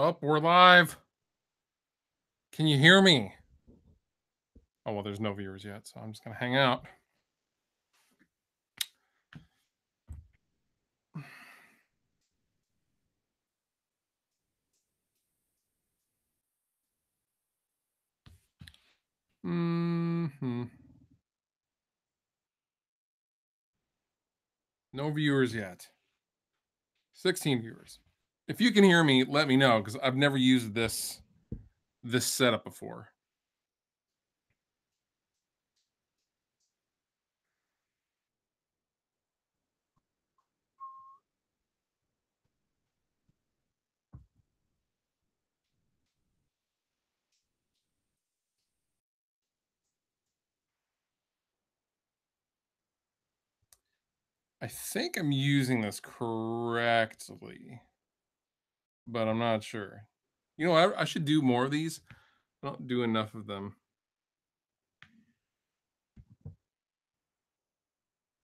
Oh, we're live. Can you hear me? Oh, well, there's no viewers yet, so I'm just going to hang out. No viewers yet. 16 viewers. If you can hear me, let me know, because I've never used this setup before. I think I'm using this correctly, but I'm not sure. You know, I should do more of these. I don't do enough of them.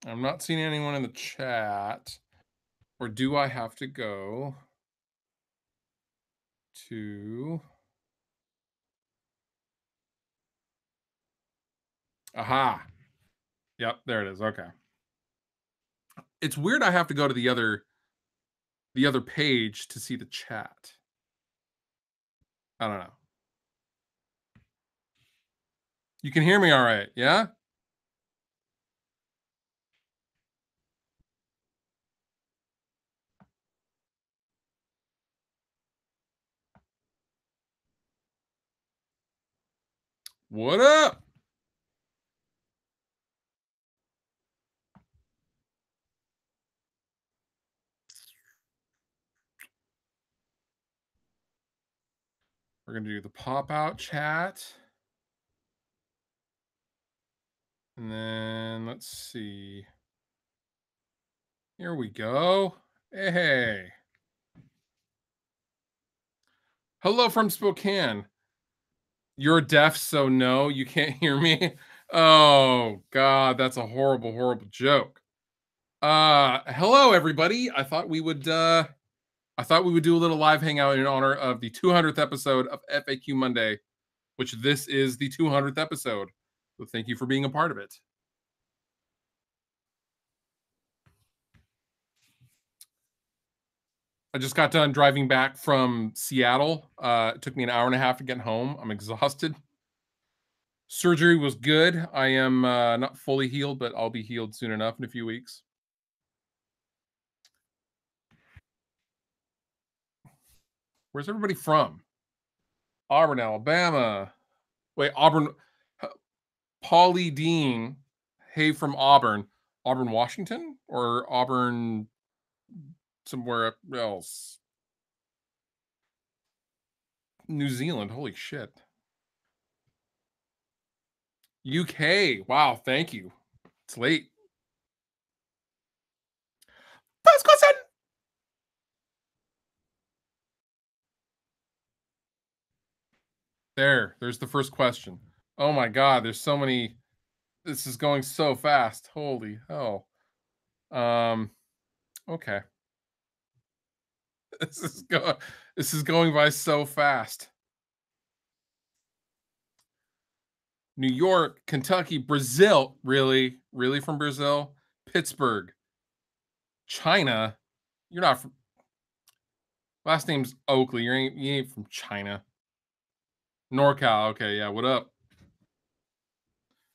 I'm not seeing anyone in the chat. Or do I have to go to... Aha. Yep, there it is. Okay. It's weird I have to go to the other page to see the chat. I don't know. You can hear me all right, yeah? What up? We're going to do the pop-out chat. And then let's see. Here we go. Hey. Hello from Spokane. You're deaf, so no, you can't hear me. Oh, God, that's a horrible, horrible joke. Hello, everybody. I thought we would do a little live hangout in honor of the 200th episode of FAQ Monday, which this is the 200th episode. So thank you for being a part of it. I just got done driving back from Seattle. It took me an hour and a half to get home. I'm exhausted. Surgery was good. I am not fully healed, but I'll be healed soon enough in a few weeks. Where's everybody from? Auburn, Alabama. Wait, Auburn. Paulie Dean. Hey, from Auburn. Auburn, Washington? Or Auburn somewhere else? New Zealand. Holy shit. UK. Wow, thank you. It's late. First question. There's the first question. Oh my God, there's so many. This is going so fast. Holy hell. Okay. This is going by so fast. New York, Kentucky, Brazil. Really? Really from Brazil? Pittsburgh. China. You're not from... Last name's Oakley. You ain't from China. NorCal. Okay, yeah. What up?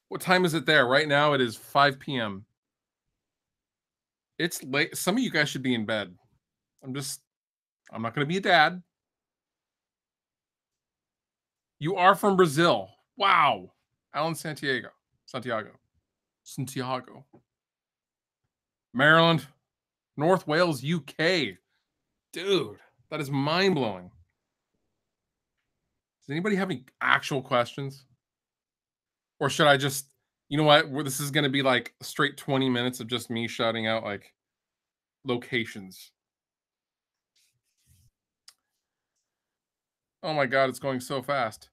What time is it there? Right now it is 5 p.m. It's late. Some of you guys should be in bed. I'm not going to be a dad. You are from Brazil. Wow. Alan Santiago. Maryland. North Wales, UK. Dude, that is mind-blowing. Does anybody have any actual questions? Or should I just, you know what? This is going to be like straight 20 minutes of just me shouting out like locations. Oh my God, it's going so fast.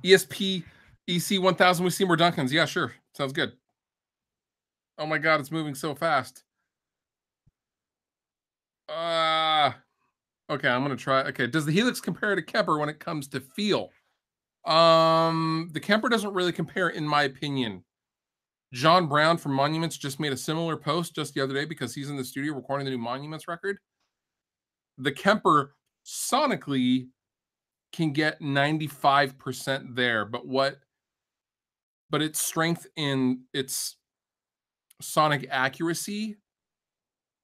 ESP EC 1000, we see more Duncans. Yeah, sure. Sounds good. Oh my God, it's moving so fast. Uh, okay, I'm gonna try. Okay, does the Helix compare to Kemper when it comes to feel? The Kemper doesn't really compare, in my opinion. John Brown from Monuments just made a similar post just the other day because he's in the studio recording the new Monuments record. The Kemper sonically can get 95% there, but its strength in its sonic accuracy,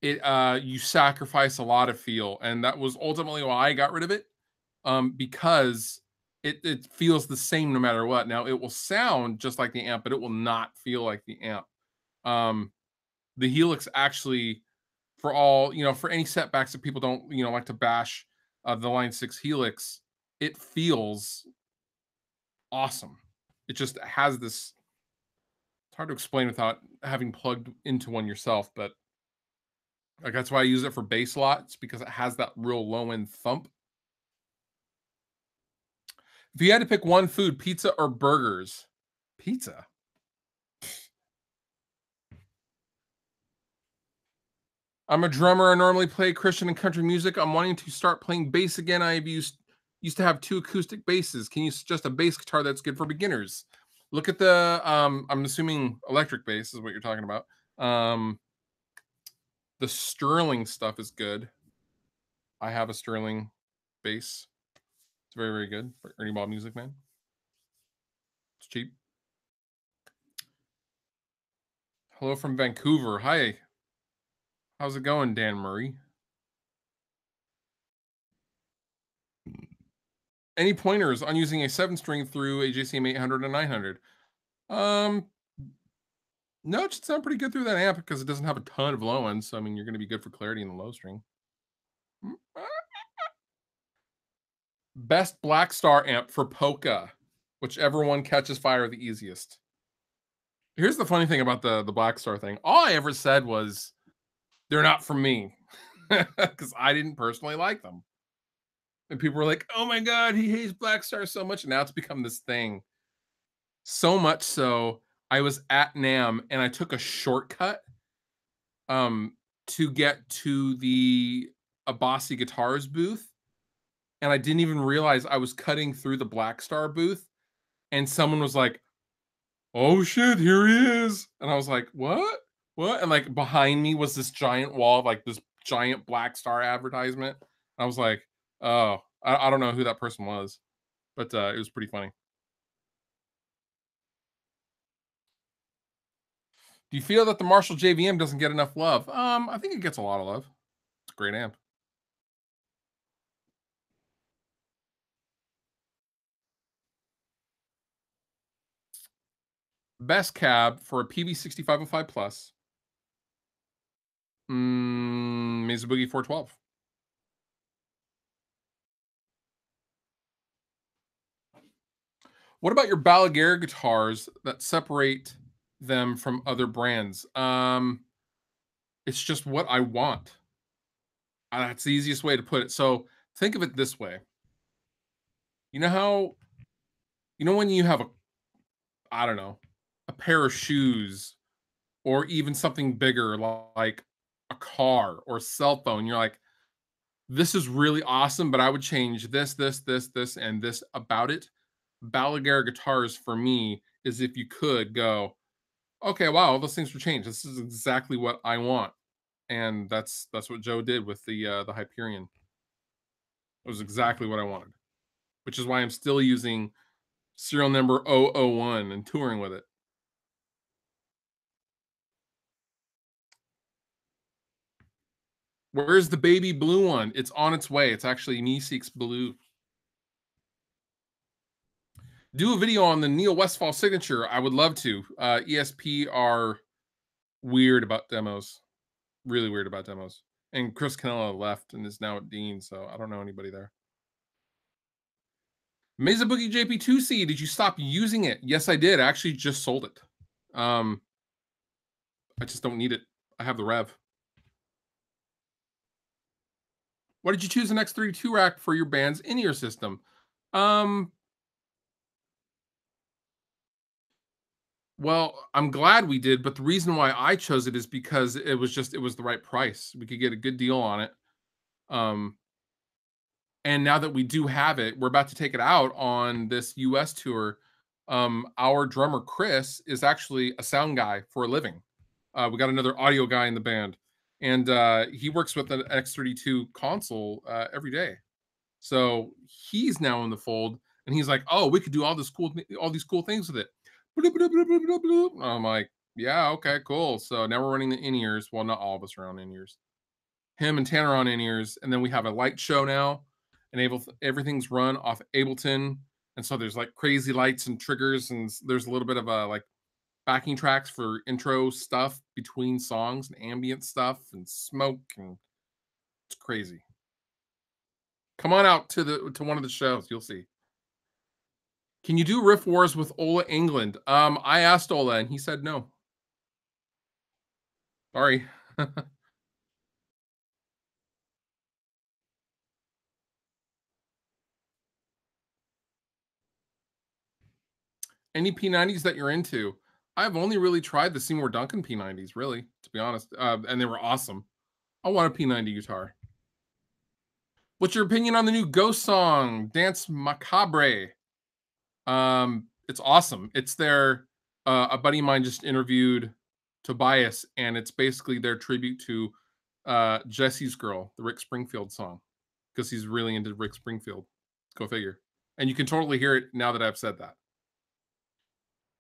you sacrifice a lot of feel, and that was ultimately why I got rid of it. Because it feels the same no matter what. Now it will sound just like the amp, but it will not feel like the amp. Um, the Helix actually, for all for any setbacks that people don't like to bash the Line 6 Helix, it feels awesome. It just has this. It's hard to explain without having plugged into one yourself, but like that's why I use it for bass lots because it has that real low end thump. If you had to pick one food, pizza or burgers, pizza. I'm a drummer. I normally play Christian and country music. I'm wanting to start playing bass again. I've used to have two acoustic basses. Can you suggest a bass guitar that's good for beginners? Look at the I'm assuming electric bass is what you're talking about. Um the Sterling stuff is good. I have a Sterling bass. It's very, very good for Ernie Ball Music Man. It's cheap. Hello from Vancouver. Hi. How's it going, Dan Murray? Any pointers on using a 7 string through a JCM 800 and 900? Um, no, it should sound pretty good through that amp because it doesn't have a ton of low ends. So I mean, you're going to be good for clarity in the low string. Best Black Star amp for polka, whichever one catches fire the easiest. Here's the funny thing about the Black Star thing. All I ever said was they're not for me because I didn't personally like them. And people were like, "Oh my god, he hates Black Star so much." And now it's become this thing. So much so, I was at NAMM and I took a shortcut um to get to the Abasi Guitars booth, and I didn't even realize I was cutting through the Black Star booth, and someone was like, "Oh shit, here he is." And I was like, "What? What?" And like behind me was this giant wall of like this giant Black Star advertisement. I was like, "Oh, I don't know who that person was." But it was pretty funny. Do you feel that the Marshall JVM doesn't get enough love? I think it gets a lot of love. It's a great amp. Best cab for a PV6505 plus. Mesa Boogie 412. What about your Balaguer guitars that separate them from other brands? It's just what I want. That's the easiest way to put it. So think of it this way. You know how when you have a I don't know a pair of shoes or even something bigger like a car or a cell phone. You're like, this is really awesome, but I would change this, and this about it. Balaguer guitars for me is if you could go, okay, wow, all those things were changed. This is exactly what I want, and that's what Joe did with the Hyperion. It was exactly what I wanted, which is why I'm still using serial number 001 and touring with it. Where's the baby blue one? It's on its way. It's actually Meeseeks Blue. Do a video on the Neil Westfall signature. I would love to. ESP are weird about demos. Really weird about demos. And Chris Canella left and is now at Dean, so I don't know anybody there. Mesa Boogie JP2C, did you stop using it? Yes, I did. I actually just sold it. I just don't need it. I have the Rev. Why did you choose an X32 rack for your band's in-ear system? Um, well, I'm glad we did, but the reason why I chose it is because it was the right price. We could get a good deal on it. Um, and now that we do have it, we're about to take it out on this US tour. Our drummer Chris is actually a sound guy for a living. We got another audio guy in the band, and he works with an X32 console every day. So he's now in the fold, and he's like, "Oh, we could do all these cool things with it." Bloop, bloop, bloop, bloop, bloop, bloop. I'm like, "Yeah, okay, cool." So now we're running the in ears. Well, not all of us are on in ears. Him and Tanner on in ears, and then we have a light show now, and everything's run off Ableton, and so there's like crazy lights and triggers, and there's a little bit of a like backing tracks for intro stuff between songs and ambient stuff and smoke, and it's crazy. Come on out to the to one of the shows, you'll see. Can you do Riff Wars with Ola England? I asked Ola and he said no. Sorry. Any P90s that you're into? I've only really tried the Seymour Duncan P90s, really, to be honest, and they were awesome. I want a P90 guitar. What's your opinion on the new Ghost song, Dance Macabre? It's awesome. It's their a buddy of mine just interviewed Tobias, and it's basically their tribute to Jesse's Girl, the Rick Springfield song, because he's really into Rick Springfield. Go figure. And you can totally hear it now that I've said that.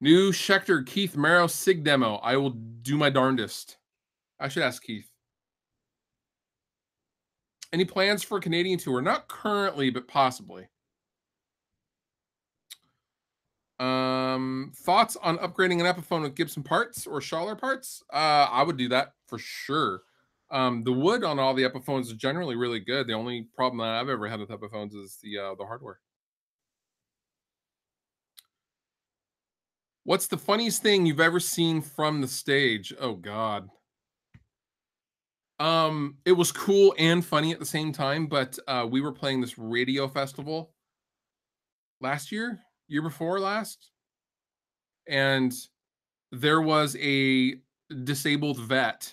New Schecter Keith Marrow Sig demo. I will do my darndest. I should ask Keith. Any plans for a Canadian tour? Not currently, but possibly. Thoughts on upgrading an Epiphone with Gibson parts or Schaller parts? I would do that for sure. The wood on all the Epiphones is generally really good. The only problem that I've ever had with Epiphones is the hardware. What's the funniest thing you've ever seen from the stage? Oh God. It was cool and funny at the same time, but we were playing this radio festival last year, year before last, and there was a disabled vet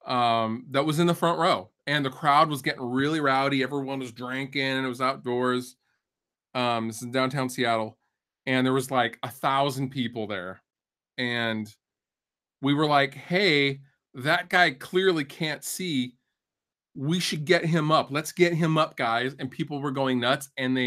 that was in the front row, and the crowd was getting really rowdy. Everyone was drinking, and it was outdoors. This is downtown Seattle, and there was like 1,000 people there, and we were like, "Hey, that guy clearly can't see. We should get him up. Let's get him up, guys." And people were going nuts, and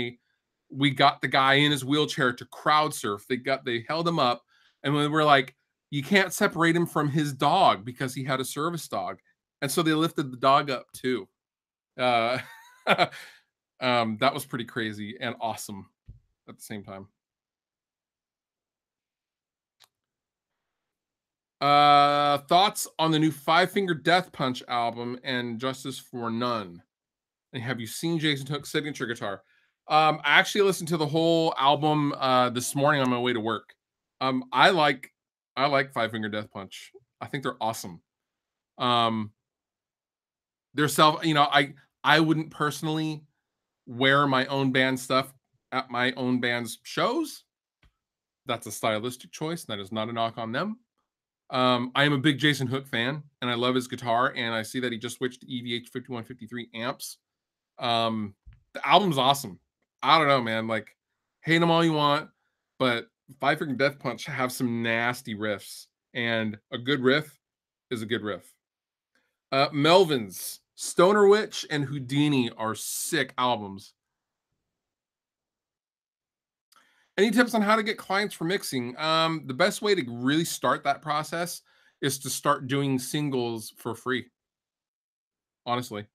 we got the guy in his wheelchair to crowd surf. They held him up, and we were like, you can't separate him from his dog because he had a service dog. And so they lifted the dog up too. Uh that was pretty crazy and awesome at the same time. Thoughts on the new Five Finger Death Punch album and Justice for None? And have you seen Jason Hook's signature guitar? I actually listened to the whole album this morning on my way to work. Um, I like I like Five Finger Death Punch. I think they're awesome. Um, they're self, I wouldn't personally wear my own band stuff at my own band's shows. That's a stylistic choice. That is not a knock on them. I am a big Jason Hook fan, and I love his guitar. And I see that he just switched to EVH 5153 amps. The album's awesome. I don't know, man. Like, hate them all you want, but Five Finger Death Punch have some nasty riffs, and a good riff is a good riff. Melvin's Stoner Witch and Houdini are sick albums. Any tips on how to get clients for mixing? The best way to really start that process is to start doing singles for free. Honestly,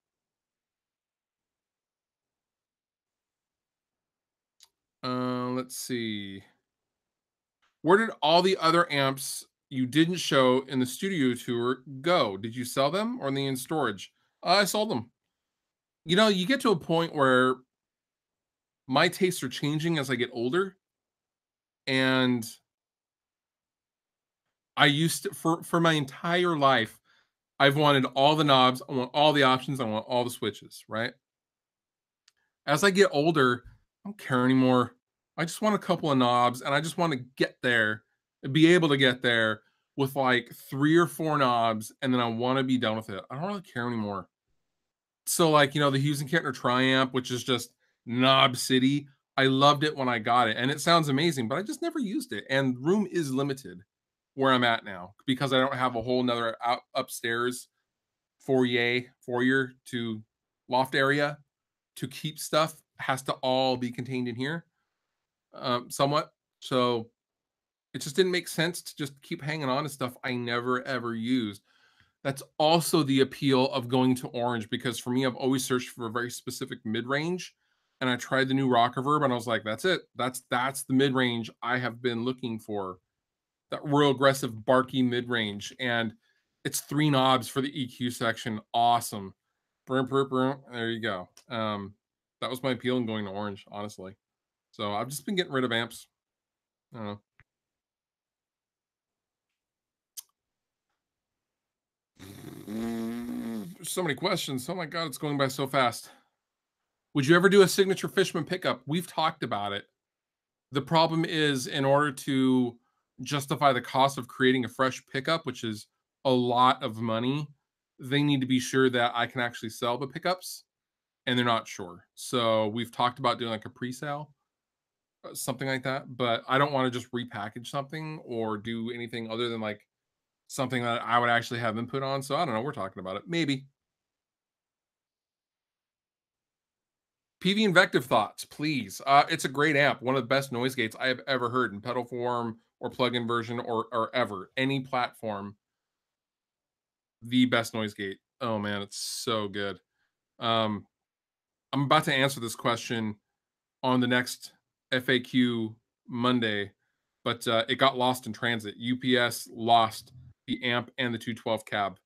let's see. Where did all the other amps you didn't show in the studio tour go? Did you sell them or are they in storage? I sold them. You get to a point where my tastes are changing as I get older, and I used to for my entire life, I've wanted all the knobs, I want all the options, I want all the switches, right? As I get older, I don't care anymore. I just want a couple of knobs, and I just want to get there, be able to get there with like 3 or 4 knobs, and then I want to be done with it. I don't really care anymore. So, like, the Hughes and Kettner Triamp, which is just Knob City, I loved it when I got it, and it sounds amazing, but I just never used it, and room is limited where I'm at now because I don't have a whole 'nother out upstairs foyer to loft area to keep stuff. Has to all be contained in here, somewhat. So, it just didn't make sense to just keep hanging on to stuff I never ever used. That's also the appeal of going to Orange because for me, I've always searched for a very specific mid-range, and I tried the new rock reverb, and I was like, "That's it. That's the mid-range I have been looking for. That real aggressive, barky mid-range." And it's 3 knobs for the EQ section. Awesome. Brum, brum, brum. There you go. That was my appeal in going to Orange, honestly. So I've just been getting rid of amps. I don't know. There's so many questions. Oh my god, it's going by so fast. Would you ever do a signature Fishman pickup? We've talked about it. The problem is, in order to justify the cost of creating a fresh pickup, which is a lot of money, they need to be sure that I can actually sell the pickups, and they're not sure. So we've talked about doing like a pre-sale, something like that. But I don't want to just repackage something or do anything other than like something that I would actually have input on. So I don't know. We're talking about it. Maybe. PV Invective thoughts, please. It's a great amp, one of the best noise gates I have ever heard in pedal form or plug-in version or ever any platform. The best noise gate. Oh man, it's so good. Um, I'm about to answer this question on the next FAQ Monday, but it got lost in transit. UPS lost the amp and the 212 cab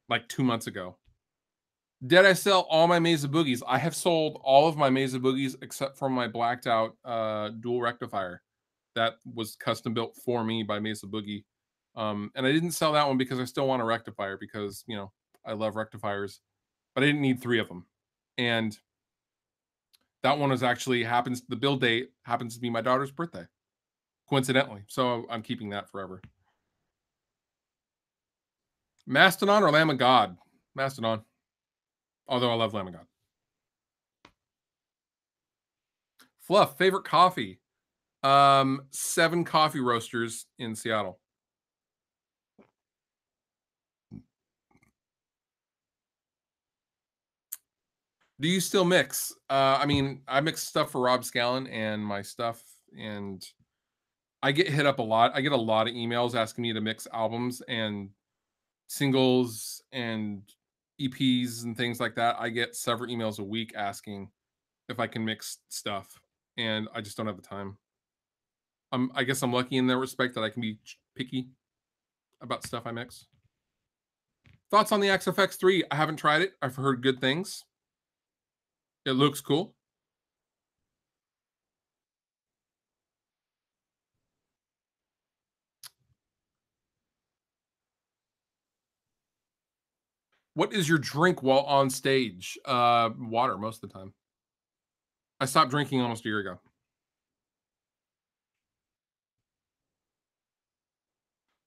like 2 months ago. Did I sell all my Mesa Boogies? I have sold all of my Mesa Boogies except for my blacked out dual rectifier that was custom built for me by Mesa Boogie. And I didn't sell that one because I still want a rectifier because, I love rectifiers, but I didn't need 3 of them. And that one is actually happens the build date happens to be my daughter's birthday, coincidentally. So I'm keeping that forever. Mastodon or Lamb of God? Mastodon. Although I love Lamb of God. Fluff, favorite coffee. 7 coffee roasters in Seattle. Do you still mix? I mean, I mix stuff for Rob Scallon and my stuff, and I get hit up a lot. I get a lot of emails asking me to mix albums and singles and EPs and things like that. I get several emails a week asking if I can mix stuff, and I just don't have the time. I guess I'm lucky in that respect that I can be picky about stuff I mix. Thoughts on the XFX3? I haven't tried it. I've heard good things. It looks cool. What is your drink while on stage? Water most of the time. I stopped drinking almost a year ago.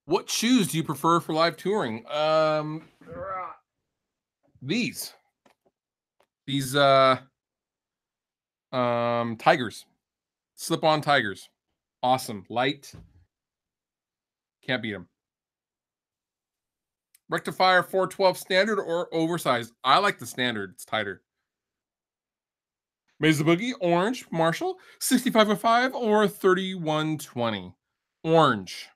What shoes do you prefer for live touring? These. These Tigers. Slip-on Tigers. Awesome. Light. Can't beat them. Rectifier 412 standard or oversized? I like the standard. It's tighter. Mesa Boogie, orange, Marshall, 6505 or 3120. Orange.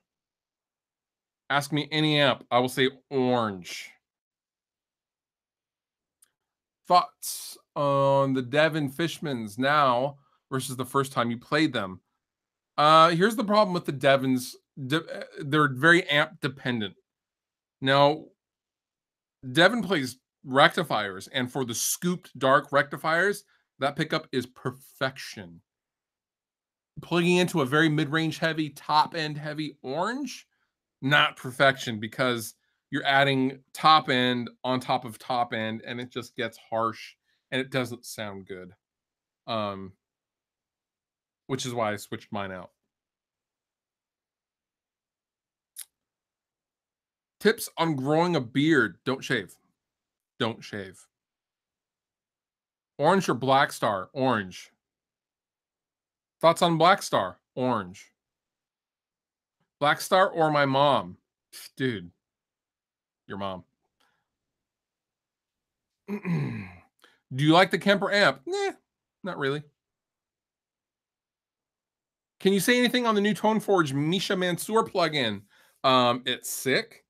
Ask me any amp. I will say orange. Thoughts on the Devon Fishmans now versus the first time you played them? Here's the problem with the Devons. They're very amp dependent. Now, Devon plays rectifiers, and for the scooped dark rectifiers, that pickup is perfection. Plugging into a very mid-range heavy, top end heavy orange, not perfection because you're adding top end on top of top end, and it just gets harsh and it doesn't sound good. Um, which is why I switched mine out. Tips on growing a beard. Don't shave. Don't shave. Orange or Black Star? Orange. Thoughts on Black Star? Orange. Black Star or my mom? Dude, your mom. Do you like the Kemper amp? Nah, not really. Can you say anything on the new Toneforge Misha Mansour plugin? It's sick.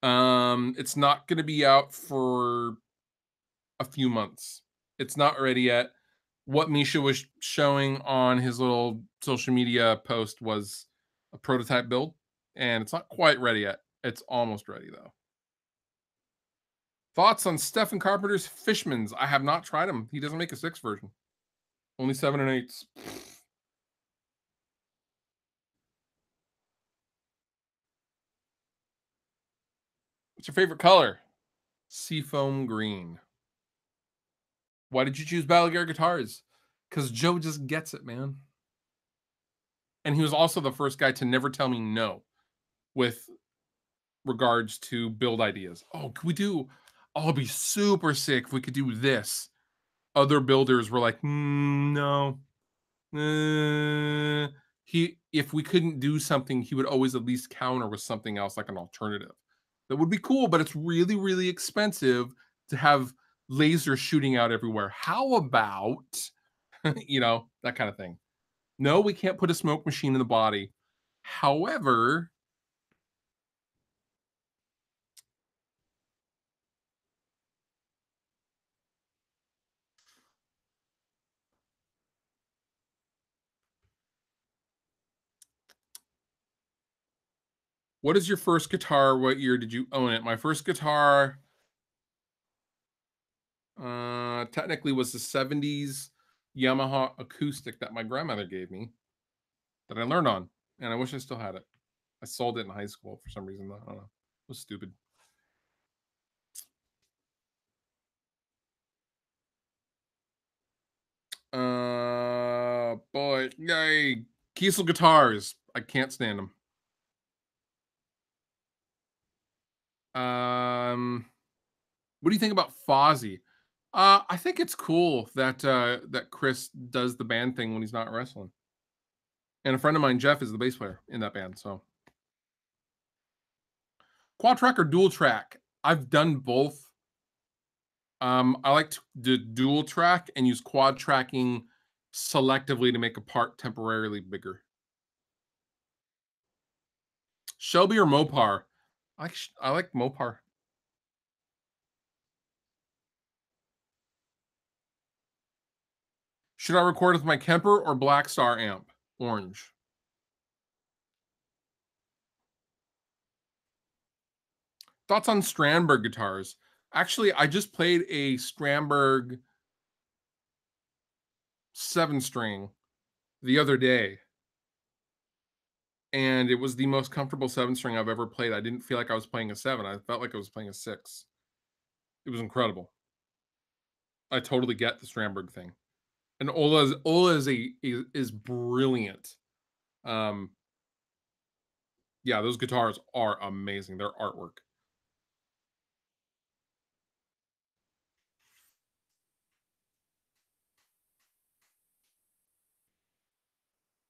It's not going to be out for a few months. It's not ready yet. What Misha was showing on his little social media post was a prototype build, and it's not quite ready yet. It's almost ready though. Thoughts on Stephen Carpenter's Fishmans? I have not tried them. He doesn't make a 6 version. Only 7 and 8s. What's your favorite color? Seafoam green. Why did you choose Battle Gear guitars? Because Joe just gets it, man. And he was also the first guy to never tell me no with regards to build ideas. Oh, could we do? Oh, it'd be super sick if we could do this. Other builders were like, no. If we couldn't do something, he would always at least counter with something else, like an alternative. That would be cool, but it's really, really expensive to have lasers shooting out everywhere. How about, that kind of thing? No, we can't put a smoke machine in the body. However, what is your first guitar? What year did you own it? My first guitar technically was the 70s Yamaha acoustic that my grandmother gave me that I learned on, and I wish I still had it. I sold it in high school for some reason. I don't know. It was stupid. Boy, yay. Kiesel guitars. I can't stand them. What do you think about Fozzy? I think it's cool that Chris does the band thing when he's not wrestling. And a friend of mine, Jeff, is the bass player in that band. So quad track or dual track? I've done both. I like to do dual track and use quad tracking selectively to make a part temporarily bigger. Shelby or Mopar? I like Mopar. Should I record with my Kemper or Black Star amp? Orange. Thoughts on Strandberg guitars? Actually, I just played a Strandberg 7-string the other day, and it was the most comfortable 7-string I've ever played. I didn't feel like I was playing a 7. I felt like I was playing a 6. It was incredible. I totally get the Strandberg thing. And Ola is brilliant. Yeah, those guitars are amazing. They're artwork.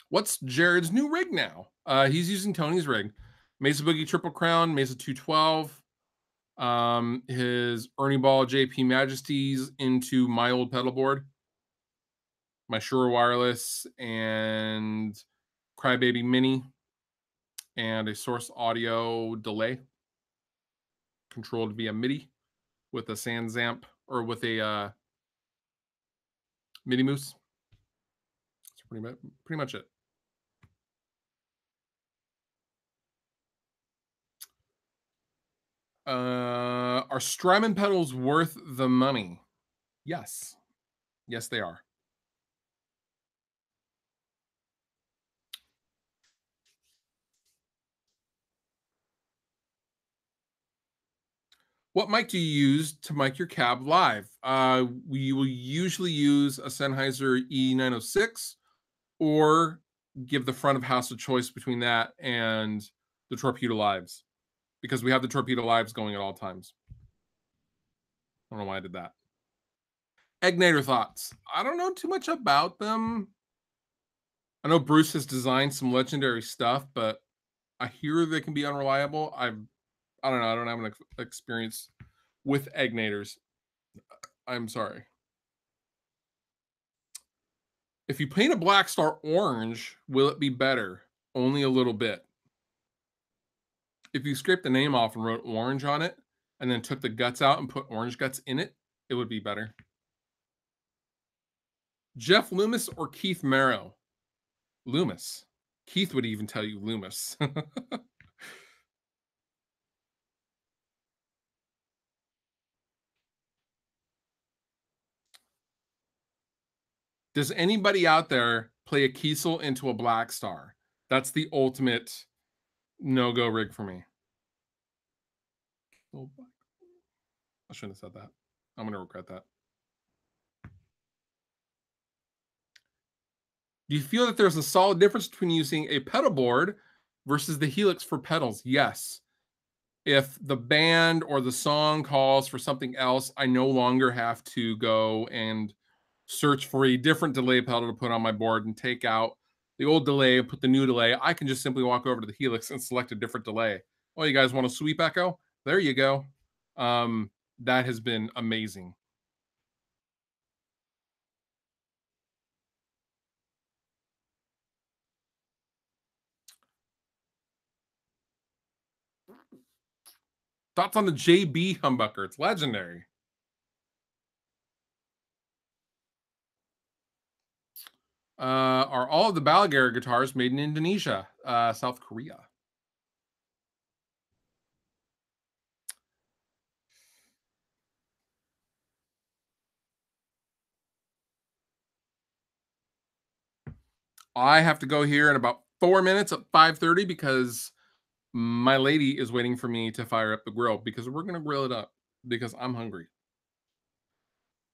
What's Jared's new rig now? He's using Tony's rig. Mesa Boogie Triple Crown, Mesa 212, his Ernie Ball JP Majesties into my old pedal board, my Shure Wireless and Crybaby Mini, and a Source Audio delay controlled via MIDI with a Sansamp or with a MIDI Moose. That's pretty much it. Are Strymon pedals worth the money? Yes. Yes, they are. What mic do you use to mic your cab live? We will usually use a Sennheiser E906 or give the front of house a choice between that and the Torpedo Lives because we have the Torpedo Lives going at all times. I don't know why I did that. Egnator thoughts. I don't know too much about them. I know Bruce has designed some legendary stuff, but I hear they can be unreliable. I don't know. I don't have an experience with Egnators. I'm sorry. If you paint a black star orange, will it be better? Only a little bit. If you scraped the name off and wrote orange on it, and then took the guts out and put orange guts in it, it would be better. Jeff Loomis or Keith Merrow? Loomis. Keith would even tell you Loomis. Does anybody out there play a Kiesel into a black star? That's the ultimate no-go rig for me. I shouldn't have said that. I'm going to regret that. Do you feel that there's a solid difference between using a pedal board versus the Helix for pedals? Yes. If the band or the song calls for something else, I no longer have to go and search for a different delay pedal to put on my board and take out the old delay and put the new delay. I can just simply walk over to the Helix and select a different delay. Oh, you guys want a sweep echo? There you go. That has been amazing. Thoughts on the JB humbucker? It's legendary. Are all of the Balagara guitars made in Indonesia, South Korea? I have to go here in about 4 minutes at 5:30 because my lady is waiting for me to fire up the grill because we're gonna grill it up because I'm hungry.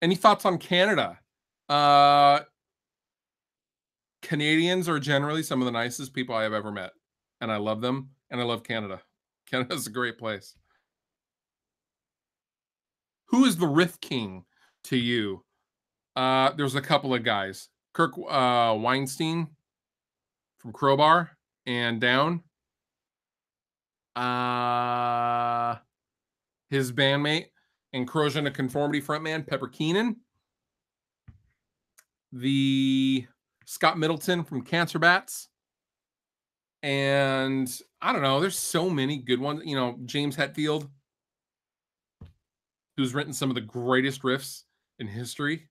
Any thoughts on Canada? Uh, Canadians are generally some of the nicest people I have ever met, and I love them, and I love Canada. Canada's a great place. Who is the riff king to you? There's a couple of guys. Kirk Weinstein from Crowbar and Down. Uh, his bandmate and Corrosion of Conformity frontman Pepper Keenan. The Scott Middleton from Cancer Bats. And I don't know, there's so many good ones. You know, James Hetfield, who's written some of the greatest riffs in history.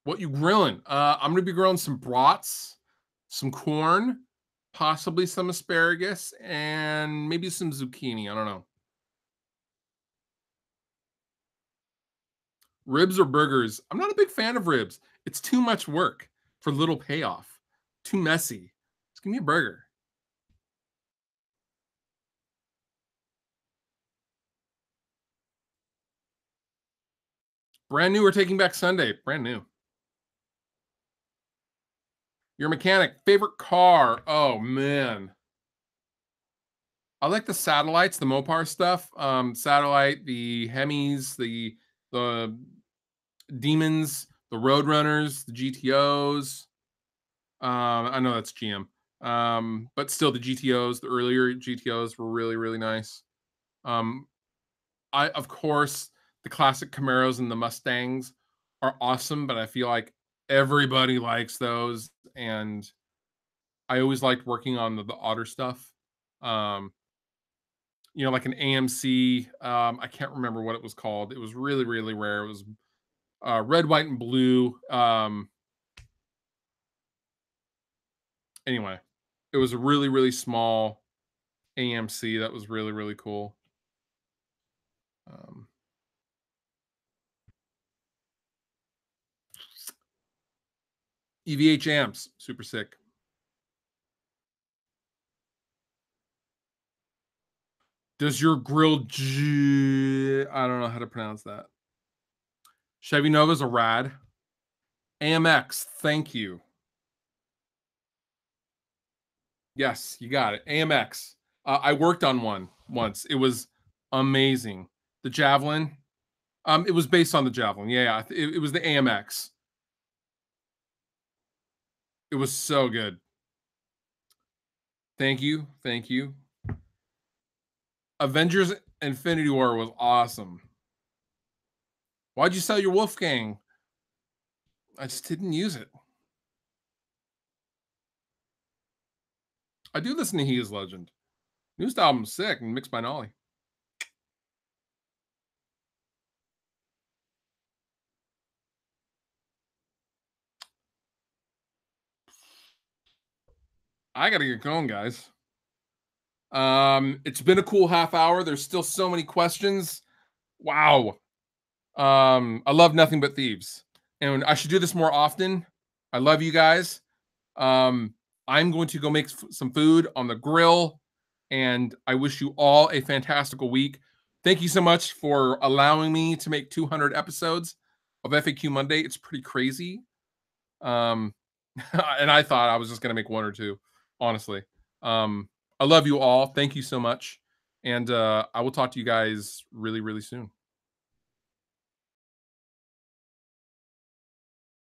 What you grilling? I'm gonna be grilling some brats, some corn, possibly some asparagus, and maybe some zucchini. I don't know. Ribs or burgers? I'm not a big fan of ribs. It's too much work for little payoff. Too messy. Just give me a burger. Brand new or Taking Back Sunday? Brand new. Your mechanic, favorite car? Oh man. I like the satellites, the Mopar stuff. Satellite, the Hemis, the Demons, the Roadrunners, the GTOs. I know that's GM. But still the GTOs, the earlier GTOs were really, really nice. Um, I of course the classic Camaros and the Mustangs are awesome, but I feel like everybody likes those, and I always liked working on the otter stuff. Um, you know, like an AMC. I can't remember what it was called. It was really, really rare. It was red, white, and blue. Anyway, it was a really, really small AMC that was really, really cool. Um, EVH amps, super sick. Does your grill? I don't know how to pronounce that. Chevy Nova's a rad. AMX, thank you. Yes, you got it. AMX. I worked on one once. It was amazing. The Javelin. It was based on the Javelin. Yeah, yeah. It was the AMX. It was so good. Thank you. Thank you. Avengers Infinity War was awesome. Why'd you sell your Wolfgang? I just didn't use it. I do listen to He Is Legend. Newest album's sick and mixed by Nolly. I gotta get going, guys. It's been a cool half hour. There's still so many questions. Wow. I love Nothing But Thieves, and I should do this more often. I love you guys. Um, I'm going to go make some food on the grill, and I wish you all a fantastical week. Thank you so much for allowing me to make 200 episodes of FAQ Monday. It's pretty crazy. Um, and I thought I was just going to make one or two, honestly. Um, I love you all. Thank you so much. And I will talk to you guys really, really soon.